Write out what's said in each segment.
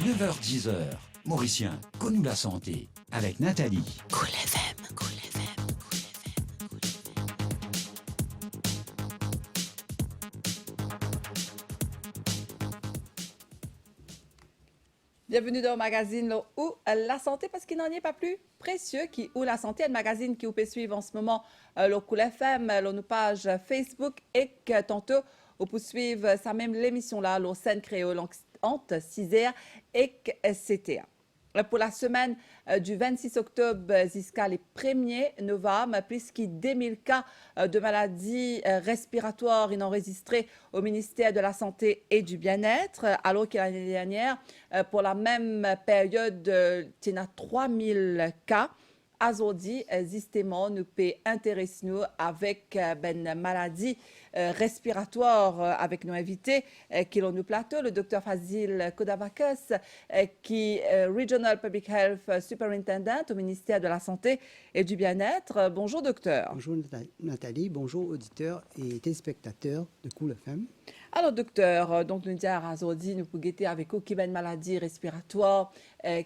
9h-10h, Mauricien, connu la santé, avec Nathalie. Cool FM, Cool FM, Cool FM, Cool FM. Bienvenue dans le magazine là, où la santé, parce qu'il n'en est pas plus précieux, qui où la santé, le magazine qui vous peut suivre en ce moment, le Cool FM, nos pages Facebook et que tantôt, vous pouvez suivre ça même l'émission là, le scène créole entre 6h et CTA. Pour la semaine du 26 octobre jusqu'à le 1er novembre, plus de 2000 cas de maladies respiratoires enregistrés au ministère de la Santé et du Bien-être, alors que l'année dernière, pour la même période, il y a 3000 cas. Aujourd'hui, justement, nous peut intéresser nous avec une maladie respiratoire avec nos invités qui sont au plateau, le Dr Fazil Kodavakos, qui est Regional Public Health Superintendent au ministère de la Santé et du Bien-être. Bonjour, docteur. Bonjour Nathalie, bonjour auditeurs et téléspectateurs de Cool FM. Alors, docteur, donc nous disons aujourd'hui, nous pouvons guetter avec aucune maladie respiratoire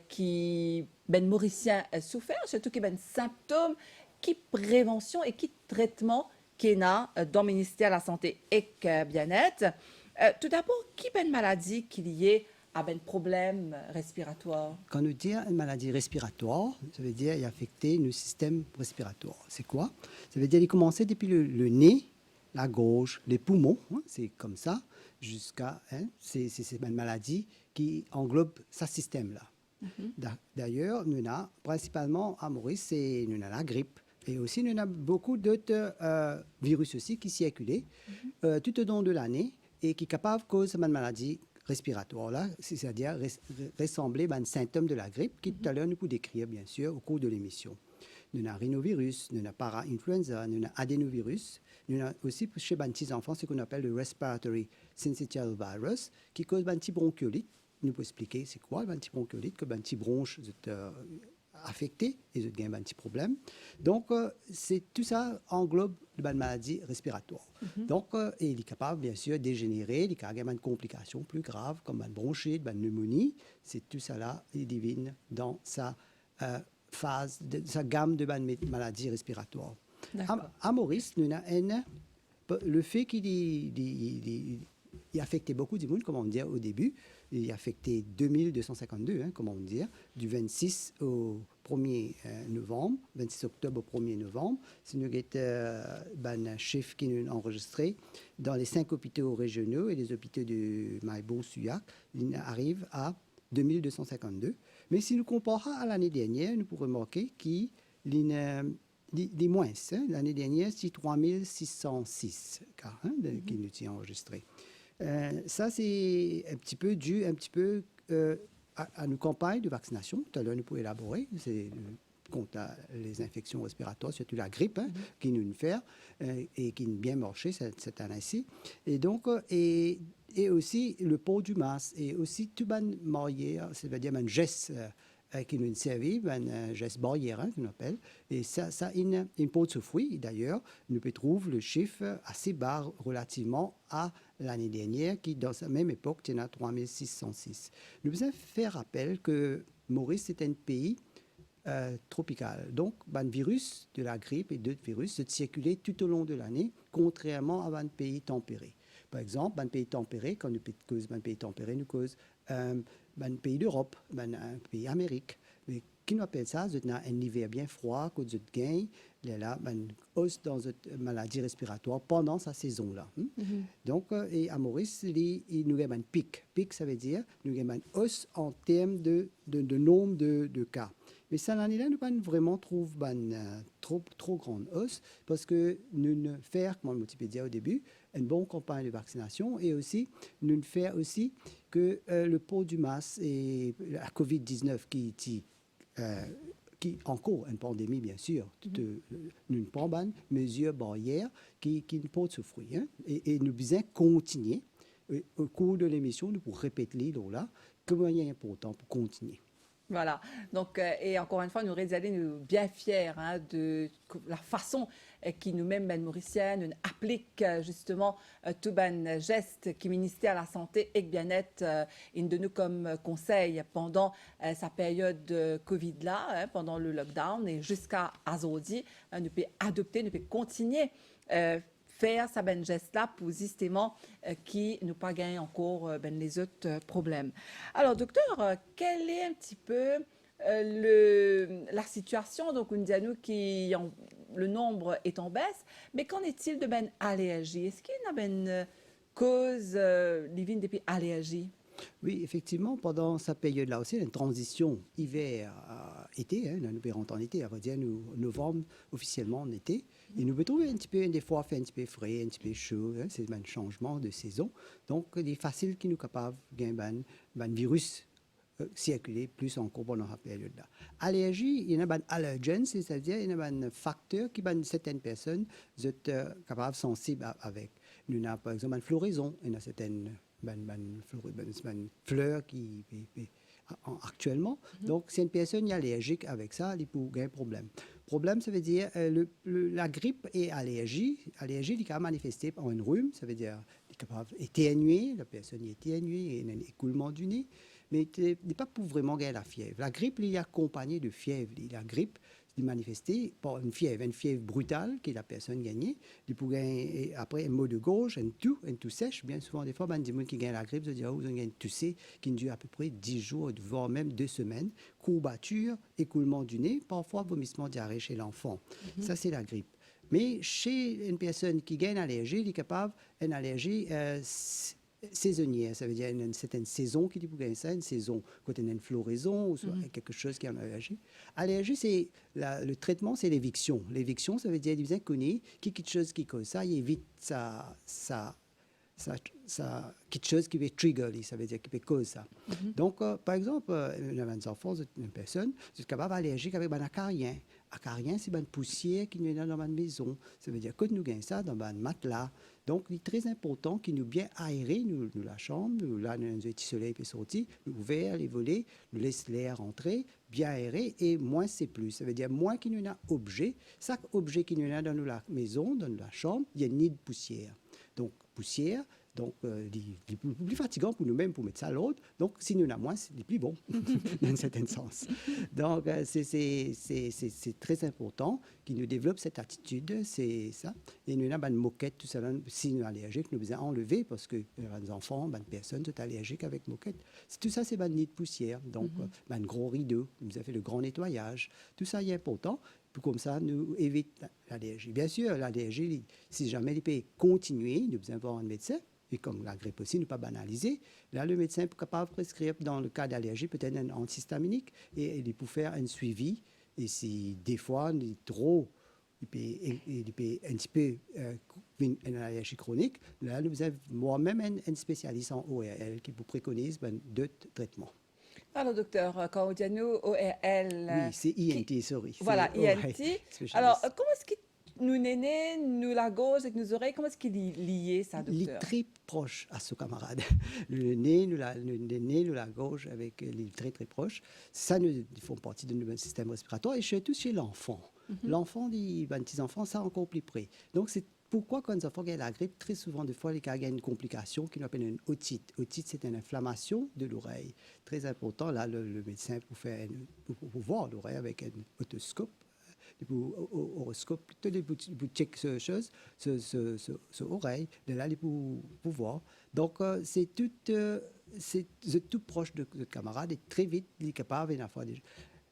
qui ben mauricien souffert, surtout qui ben symptômes, qui prévention et qui traitement qui est dans le ministère de la Santé et Bien-être. Tout d'abord, qui ben maladie qui est liée à ben problème respiratoire? Quand on dit une maladie respiratoire, ça veut dire qu'il affecter le système respiratoire. C'est quoi? Ça veut dire qu'il commence depuis le nez, la gorge, les poumons, hein, c'est comme ça, jusqu'à... Hein, c'est une maladie qui englobe ce système-là. D'ailleurs, nous avons principalement à Maurice, nous avons la grippe. Et aussi, nous avons beaucoup d'autres virus aussi qui circulent tout au long de l'année et qui sont capables de causer une maladie respiratoire, là, c'est-à-dire ressembler à un symptôme de la grippe qui tout à l'heure nous pouvons décrire, bien sûr, au cours de l'émission. Nous avons rhinovirus, nous avons para-influenza, nous avons adénovirus. Nous avons aussi, chez les petits enfants, ce qu'on appelle le respiratory syncytial virus, qui cause une petite bronchiolite. Nous pouvons expliquer c'est quoi le petit bronchiolite, que le petit bronche est affecté et il y a un petit problème. Donc, tout ça englobe une maladie respiratoire. Donc, et il est capable, bien sûr, de dégénérer, il y a une complication plus grave, comme une bronchite, une pneumonie. C'est tout ça là, il divine dans sa phase, sa gamme de maladies respiratoires. À Maurice, nous avons le fait qu'il affectait beaucoup de monde, comme on dit au début. Il a affecté 2252, hein, comme on dit, du 26 au 1er novembre, 26 octobre au 1er novembre. C'est un chiffre qui est enregistré dans les 5 hôpitaux régionaux et les hôpitaux de Maïbo-Suyac. Il arrive à 2252. Mais si nous comparons à l'année dernière, nous pourrons remarquer qu'il y a des moins. Hein. L'année dernière, c'est 3606 cas qui nous sont enregistrés. Ça, c'est un petit peu dû à nos campagnes de vaccination. Tout à l'heure, nous pouvons élaborer. C'est contre les infections respiratoires, surtout la grippe, qui nous fait et qui nous bien marché cette année-ci. Et donc, et aussi le port du masque et aussi tout le marié, c'est-à-dire un geste qui nous servent, un geste barrière, qu'on appelle. Et ça une port de fruits. D'ailleurs, nous pouvons trouver le chiffre assez bas relativement à l'année dernière, qui, dans cette même époque, il y en a 3606. Nous devons faire rappel que Maurice est un pays tropical. Donc, le virus de la grippe et d'autres virus se circulent tout au long de l'année, contrairement à un pays tempéré. Par exemple, un pays tempéré, quand nous causons un pays tempéré, nous causons un pays d'Europe, un pays d'Amérique. Mais qui nous appelle ça? C'est un hiver bien froid, que vous gain, là, une hausse dans une maladie respiratoire pendant sa saison-là. Donc, et à Maurice, il nous a un pic. Pic, ça veut dire nous avons une hausse en termes de nombre de cas. Mais cette année-là, nous ne vraiment trouve trop grande hausse parce que nous ne faisons, comme on dit au début, une bonne campagne de vaccination et aussi, nous ne faisons aussi que le port du masque et la COVID-19 qui encore une pandémie, bien sûr, nous prenons une mesure barrière qui ne porte ce fruit. Hein, et nous devons continuer. Au cours de l'émission, nous pourrons répéter là, comment il est important pour continuer. Voilà. Donc, et encore une fois, nous réalisons nous bien fiers hein, de la façon qui nous-mêmes, ben, Mauriciens, nous applique justement tout ben geste qui ministère à la santé et le bien-être de nous comme conseil pendant sa période de Covid-là, hein, pendant le lockdown et jusqu'à aujourd'hui, nous pouvons adopter, nous pouvons continuer faire ça ben geste là pour justement qui nous pas gagner encore ben les autres problèmes. Alors docteur, quel est un petit peu la situation donc on dit à nous le nombre est en baisse, mais qu'en est-il de ben allergie? Est-ce qu'il y a ben cause living depuis allergie? Oui, effectivement, pendant cette période-là aussi, une transition hiver-été, hein, nous rentrons en été, à vrai dire, novembre officiellement en été, et nous pouvons trouver un petit peu, des fois, fait un petit peu frais, un petit peu chaud, hein, c'est un changement de saison. Donc, il est facile qu'il nous capable de un virus circuler plus encore pendant cette période-là. Allergie, il y a un allergène, c'est-à-dire il y a un facteur qui certaines personnes sont capables sensibles avec. Nous avons par exemple une floraison, il y a certaines fleurs qui actuellement. Donc, si une personne est allergique avec ça, il peut avoir un problème. Problème, ça veut dire la grippe et allergie. Allergie, il est manifesté par un rhume, ça veut dire il est capable d'éternuer, la personne est éternuée, il y a un écoulement du nez, mais il n'est pas pour vraiment gagner la fièvre. La grippe, il est accompagné de fièvre. La grippe, c'est manifesté par une fièvre brutale que la personne gagne. Il peut gagner après un mot de gorge, un tout sèche. Bien souvent, des fois, des gens qui gagnent la grippe se disent oh, vous avez une toussée qui dure à peu près 10 jours, voire même 2 semaines. Courbature, écoulement du nez, parfois vomissement, diarrhée chez l'enfant. Ça, c'est la grippe. Mais chez une personne qui gagne une allergie, il est capable d'une allergie saisonnière, ça veut dire une certaine saison qui dit pour gagner ça, une saison quand il y a une floraison ou soit quelque chose qui est en allergie. Allergie, c'est le traitement, c'est l'éviction. L'éviction, ça veut dire des inconnus qui quelque chose qui cause ça, il évite ça quelque chose qui peut trigger, ça veut dire qui peut causer ça. Donc, par exemple, les enfants, une personne, c'est capable allergique avec un acarien. Acarien, c'est une poussière qui nous est dans ma maison. Ça veut dire que nous gagnons ça dans un matelas. Donc, il est très important qu'il nous bien aéré, nous la chambre, nous là, nous un petit soleil peut sortir, nous ouvert les volets, nous laisse l'air entrer, bien aéré, et moins c'est plus. Ça veut dire moins qu'il y a objet. Chaque objet qu'il y a dans la maison, dans la chambre, il y a une nid de poussière. Donc, poussière, donc, c'est plus fatigant pour nous-mêmes pour mettre ça à l'autre. Donc, si nous en avons moins, c'est plus bon, dans un certain sens. Donc, c'est très important qu'il nous développe cette attitude, c'est ça. Et nous avons une moquette, tout ça, si nous sommes allergiques, nous devons enlever parce que les enfants, les personnes sont allergiques avec moquette. Tout ça, c'est un nid de poussière. Donc, un gros rideau, nous avons fait le grand nettoyage. Tout ça est important. Comme ça, nous évitons l'allergie. Bien sûr, l'allergie, si jamais il peut continuer, nous devons avoir un médecin. Et comme la grippe aussi, ne pas banaliser, là, le médecin est capable de prescrire, dans le cas d'allergie, peut-être un antihistaminique et il peut faire un suivi. Et si des fois, il est trop, il peut un petit peu une allergie chronique, là, nous avons moi-même un spécialiste en ORL qui vous préconise d'autres traitements. Alors, docteur, quand on dit à nous ORL... Oui, c'est INT, sorry. Voilà, INT. Alors, comment est-ce que nous nénés, nous la gorge et nos oreilles, comment est-ce qu'il est lié, ça, docteur? Il est très proche à ce camarade. Le nez, nous la gorge, avec les très très proches. Ça, ils font partie de notre système respiratoire et surtout chez l'enfant. L'enfant, les petits-enfants, ça encore plus près. Donc, c'est pourquoi quand les enfants ont la grippe, très souvent, des fois, les cas ont une complication qu'on appelle une otite. Otite, c'est une inflammation de l'oreille. Très important, là, le médecin pour voir l'oreille avec un otoscope. Horoscope, plutôt des check ce chose, ce oreille, de là, pour voir. Donc, c'est tout proche de camarade et très vite, il est capable une fois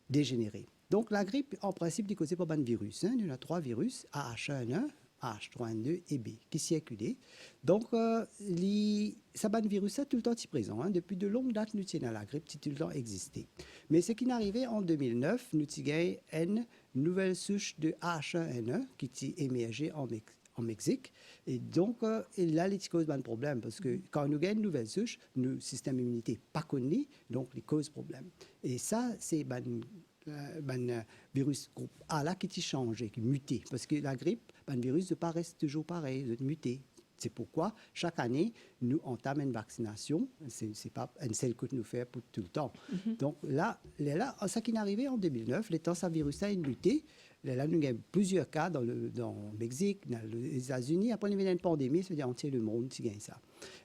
dégénérer. Donc, la grippe, en principe, est causée par un virus. Hein. Il y a 3 virus, AH1N1, AH3N2 et B, qui circulent. Donc, ça virus, ça tout le temps est présent. Hein. Depuis de longues dates, nous tenons la grippe, c'est tout le temps existé. Mais ce qui est arrivé en 2009, nous avons une nouvelle souche de H1N1 qui est émergée en Mexique. Et donc, là, il cause un problème parce que quand nous avons une nouvelle souche, notre système immunitaire n'est pas connu, donc il cause problème. Et ça, c'est virus groupe A là qui est changé, qui est muté. Parce que la grippe, le virus ne reste toujours pareil, il est muté. C'est pourquoi, chaque année, nous entamons une vaccination. Ce n'est pas celle que nous faisons pour tout le temps. Donc là, ça qui est arrivé en 2009, le temps, ce virus a muté. Là, nous avons plusieurs cas dans le Mexique, dans les États-Unis. Après, il y a une pandémie, c'est-à-dire entier le monde qui gagne ça.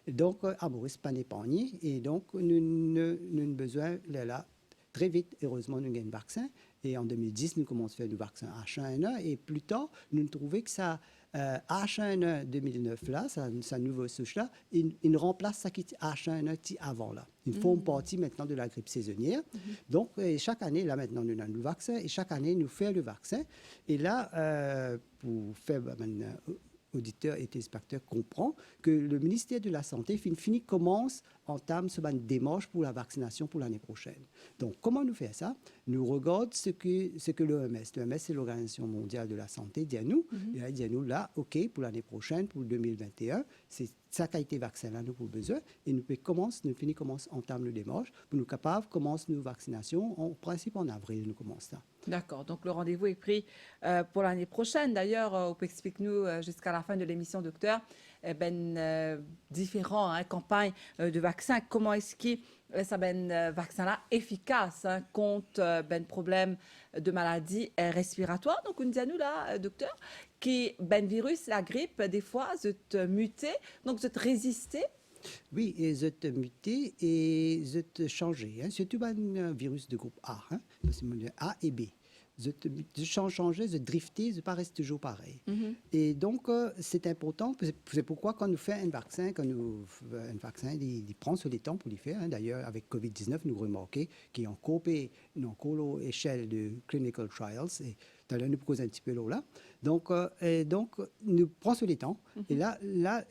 Donc, Maurice, pas épargné. Et donc, nous avons besoin, là, très vite, heureusement, nous avons un vaccin. Et en 2010, nous commençons à faire du vaccin H1N1. Et plus tard, nous trouvons que ça, H1N1 2009, là, sa nouvelle souche-là, il remplace ça qui est H1N1 avant, là. Il forme partie maintenant de la grippe saisonnière. Donc, chaque année, là, maintenant, nous avons le vaccin. Et chaque année, nous faisons le vaccin. Et là, pour faire maintenant, auditeurs et téléspectateurs comprend que le ministère de la Santé entame ce démarche pour la vaccination pour l'année prochaine. Donc, comment nous faire ça? Nous regardons ce que l'OMS, c'est l'Organisation mondiale de la santé, dit à nous. Il a dit à nous, là, OK, pour l'année prochaine, pour 2021, c'est ça qui a été vacciné là, nous avons besoin. Et nous entame le démarche pour nous capables, commence nos vaccinations, en principe en avril, nous commençons ça. D'accord. Donc, le rendez-vous est pris pour l'année prochaine. D'ailleurs, explique-nous jusqu'à la fin de l'émission, docteur, différentes campagnes de vaccins. Comment est-ce que ça vaccin-là efficace contre problème de maladies respiratoires? Donc, on dit à nous là, docteur, qui virus, la grippe, des fois, se muté, donc se résister. Oui, et se muté et se changer. Surtout un virus de groupe A, A et B. Je changer, je drifter, je pas reste toujours pareil. Et donc, c'est important. C'est pourquoi quand nous faisons un vaccin, il prend sur les temps pour le faire. D'ailleurs, avec COVID-19, nous remarquons qu'il y a encore une échelle de clinical trials. Et tout à l'heure, nous posons un petit peu là. Donc, nous prenons sur les temps. Et là,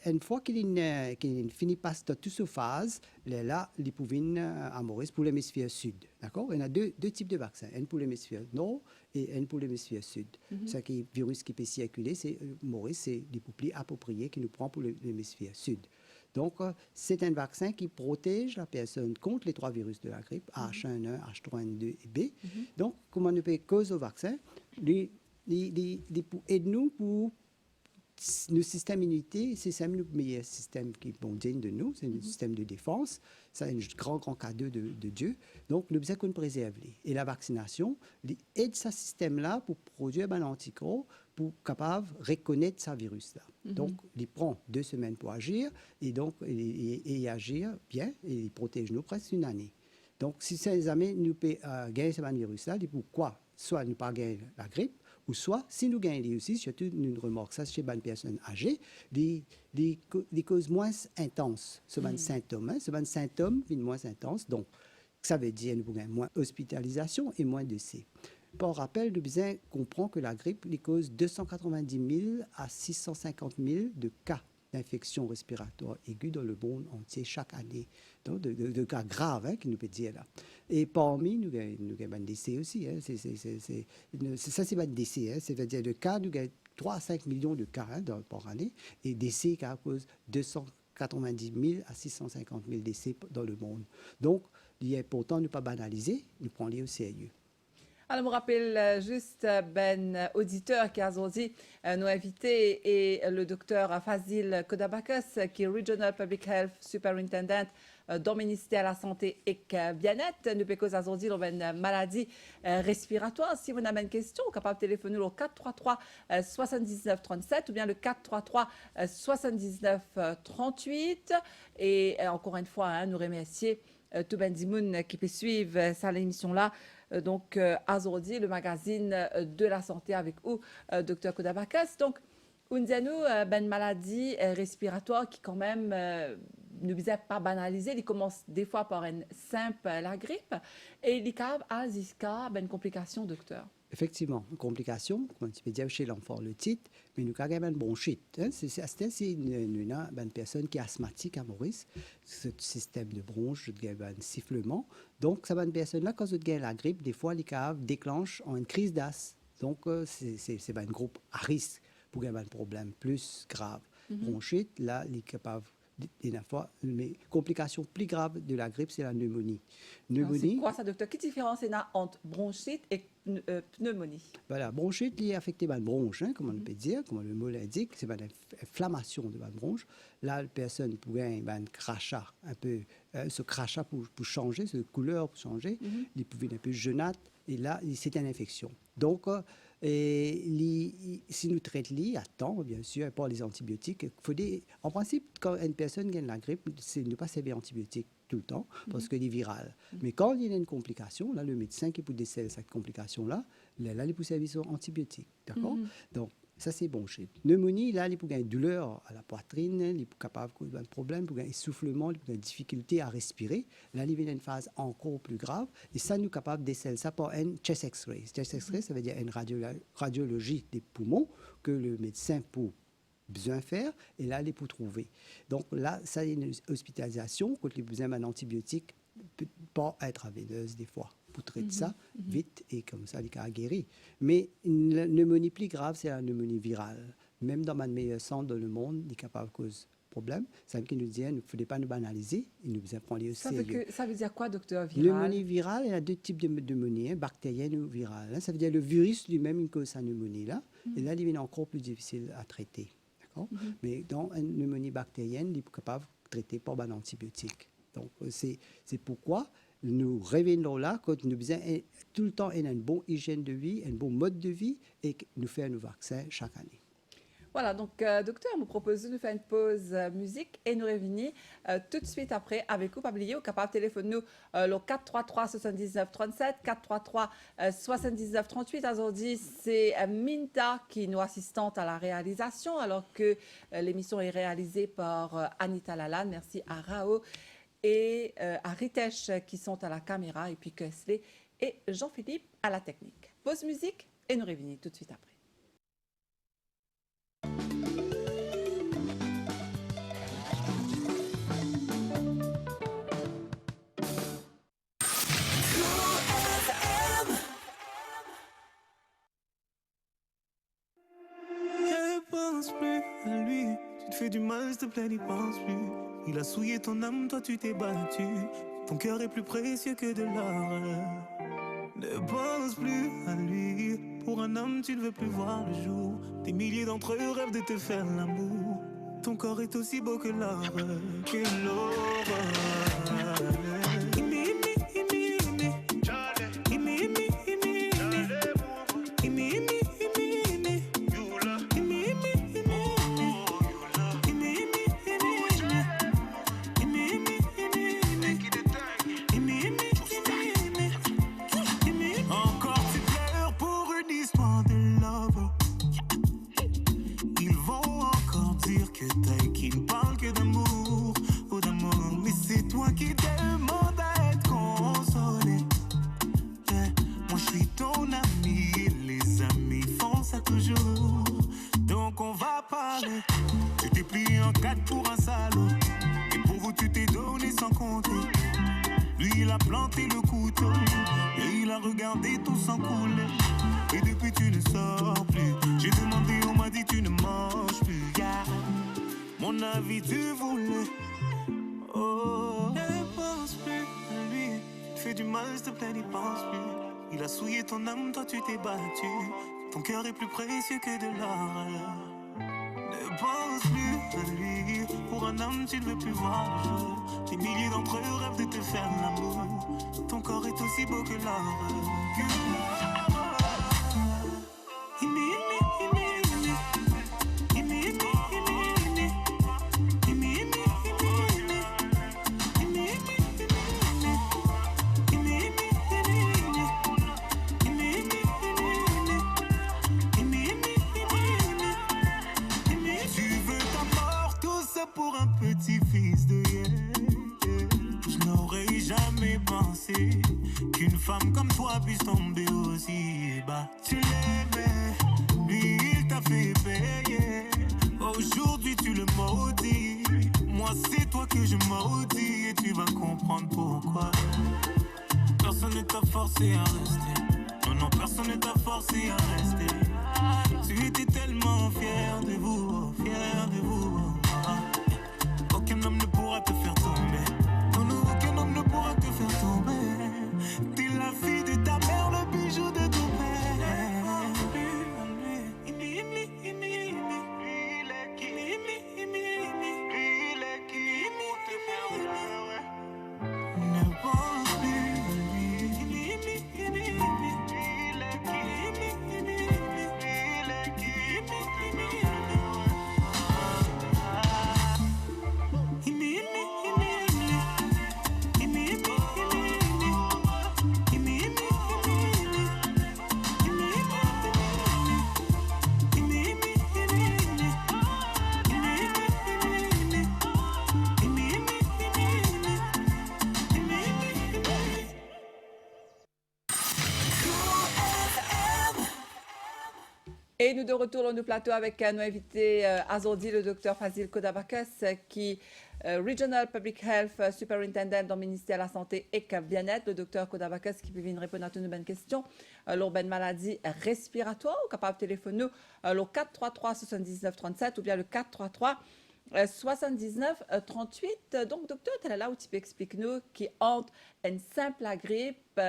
une fois qu'il finit par toute cette phase, là, il pouvait à Maurice pour l'hémisphère sud. D'accord? Il y a deux types de vaccins. Un pour l'hémisphère nord et un pour l'hémisphère sud. Ce qui virus qui peut circuler, c'est Maurice, c'est les plus appropriés qui nous prend pour l'hémisphère sud. Donc, c'est un vaccin qui protège la personne contre les 3 virus de la grippe, H1N1, H3N2 et B. Donc, comment nous peut cause au vaccin? Aide-nous pour nos systèmes immunité, c'est le meilleur système qui est digne de nous, c'est un système de défense, c'est un grand cadeau de Dieu. Donc, nous besoin qu'on préserve les. Et la vaccination aide ce système-là pour produire un anticorps pour capable reconnaître ce virus-là. Donc, il prend 2 semaines pour agir et donc et agir bien et il protège nous presque une année. Donc, si ces années nous peut gagner ce virus-là, pourquoi soit nous pas gagner la grippe, ou soit, si nous gagnons aussi, surtout nous remarquons ça chez les personnes âgées, des causes moins intenses, ce symptômes. Ce symptômes sont moins intenses, donc ça veut dire nous avons moins hospitalisation et moins décès. Par rappel, nous besoin comprend que la grippe les cause 290 000 à 650 000 de cas d'infection respiratoire aiguë dans le monde entier chaque année. Donc, de cas graves, qui nous peut dire là. Et parmi, nous avons un décès aussi. Ça, c'est un décès. C'est-à-dire, le cas, nous avons 3 à 5 millions de cas par année. Et décès qui cause 290 000 à 650 000 décès dans le monde. Donc, il est important de ne pas banaliser, nous prendre les au sérieux. Alors, je me rappelle juste auditeur qui a dit nos invités et le docteur Fazil Kodabakas, qui est Regional Public Health Superintendent dans le ministère de la Santé et Bien-être. Nous pouvons aujourd'hui une maladie respiratoire. Si vous avez une question, vous êtes capable de téléphoner au 433 79 37 ou bien le 433 79 38. Et encore une fois, nous remercions tout le monde qui peut suivre cette émission-là. Donc, aujourd'hui, le magazine de la santé avec vous, Dr Kodabakas. Donc, on dit à nous, une maladie respiratoire qui, quand même, ne visait pas banaliser. Il commence des fois par une simple la grippe et il a jusqu'à une complication, docteur. Effectivement, une complication, comme tu peux dire chez l'enfant, le titre, mais nous avons une bronchite. C'est une personne qui est asthmatique à Maurice, ce système de bronche, un sifflement. Donc, ça va une personne-là, quand elle a la grippe, des fois, les caves déclenchent en une crise d'asthme. Donc, c'est un groupe à risque pour avoir un problème plus grave. Bronchite, là, il est capable des fois, les complications plus graves de la grippe, c'est la pneumonie. Alors, c'est quoi ça, docteur? Quelle différence il y a entre bronchite et pneumonie? Voilà, bronchite liée affectée par la bronche, hein, comme on peut dire, comme le mot l'indique, c'est une inflammation de la bronche. Là, la personne pourrait avoir un crachat, un peu, ce crachat pour changer, cette couleur pour changer, il pouvait être un peu jaunâtre, et là, c'est une infection. Donc, si nous traitons à temps, bien sûr, par les antibiotiques, en principe, quand une personne gagne la grippe, c'est ne pas servir d'antibiotiques tout le temps, parce qu'elle est virale. Mais quand il y a une complication, là, le médecin qui peut déceler cette complication-là, là, il peut servir sur antibiotiques. D'accord? Donc, ça, c'est bon. Chez pneumonie, là, il peut avoir une douleur à la poitrine, il peut capable d'avoir un problème, il peut avoir un essoufflement, il peut avoir une difficulté à respirer. Là, il y a une phase encore plus grave. Et ça, nous sommes capables de déceler ça par un chest X-ray. Chest X-ray, ça veut dire une radiologie des poumons que le médecin peut besoin faire, et là, il peut trouver. Donc là, ça, il y a une hospitalisation, quand il a besoin d'un antibiotique, peut pas être aveineuse des fois. Pour traiter ça vite et comme ça, il a guéri. Mais la pneumonie plus grave, c'est la pneumonie virale. Même dans ma meilleure centre dans le monde, il est capable de causer problème. Ça veut dire qu'il nous dit, il ne faut pas nous banaliser, il nous besoin prendre les au sérieux. Ça veut dire quoi, docteur, viral? Pneumonie virale, il y a deux types de pneumonie, bactérienne ou virale. Ça veut dire le virus lui-même, il cause sa pneumonie là. Et là, il est encore plus difficile à traiter. Mais dans une pneumonie bactérienne, il est capable de traiter par un antibiotique. Donc, c'est pourquoi nous revenons là quand nous besoin tout le temps une bonne hygiène de vie, un bon mode de vie et nous faire nos vaccins chaque année. Voilà, donc, docteur, nous proposons de faire une pause musique et nous revenir tout de suite après avec vous. Pas oublier, au capable téléphone nous le 433 79 37, 433 79 38. Aujourd'hui, c'est Minta qui nous assistante à la réalisation, alors que l'émission est réalisée par Anita Lalanne. Merci à Rao et à Ritesh qui sont à la caméra, et puis Kesley et Jean-Philippe à la technique. Pause musique et nous revenons tout de suite après. Pense plus à lui, tu te fais du mal, s'il te plaît, n'y pense plus. Il a souillé ton âme, toi tu t'es battu. Ton cœur est plus précieux que de l'or. Ne pense plus à lui. Pour un homme, tu ne veux plus voir le jour. Des milliers d'entre eux rêvent de te faire l'amour. Ton corps est aussi beau que l'or, que l'aurore. Tu t'es plié en quatre pour un salaud. Et pour vous tu t'es donné sans compter. Lui il a planté le couteau et il a regardé tout s'encouler. Et depuis tu ne sors plus. J'ai demandé, on m'a dit tu ne manges plus. Yeah. Mon avis tu voulais. Oh, ne pense plus à lui. Tu te fais du mal, s'il te plaît, n'y pense plus. Il a souillé ton âme, toi tu t'es battu. Ton cœur est plus précieux que de l'or. Ne pense plus à lui. Pour un homme, tu ne veux plus voir le jour. Des milliers d'entre eux rêvent de te faire l'amour. Ton corps est aussi beau que l'or. Pour un petit-fils de je n'aurais jamais pensé qu'une femme comme toi puisse tomber aussi bas. Tu l'aimais, lui il t'a fait payer. Aujourd'hui tu le maudis. Moi c'est toi que je maudis et tu vas comprendre pourquoi. Personne ne t'a forcé à rester. Non, non, personne ne t'a forcé à rester. Tu étais tellement fier de vous, fier de vous. Aucun homme Et nous de retour dans le plateau avec nos invités aujourd'hui, le docteur Fazil Kodabakas, qui Regional Public Health Superintendent dans le ministère de la Santé et Bien-être. Le docteur Kodabakas qui peut venir répondre à toutes nos bonnes questions. L'urbaine maladie respiratoire, capable de téléphoner le 433 79 37 ou bien le 433 79 38. Donc, docteur, tu es là où tu peux expliquer nous qui entre une simple grippe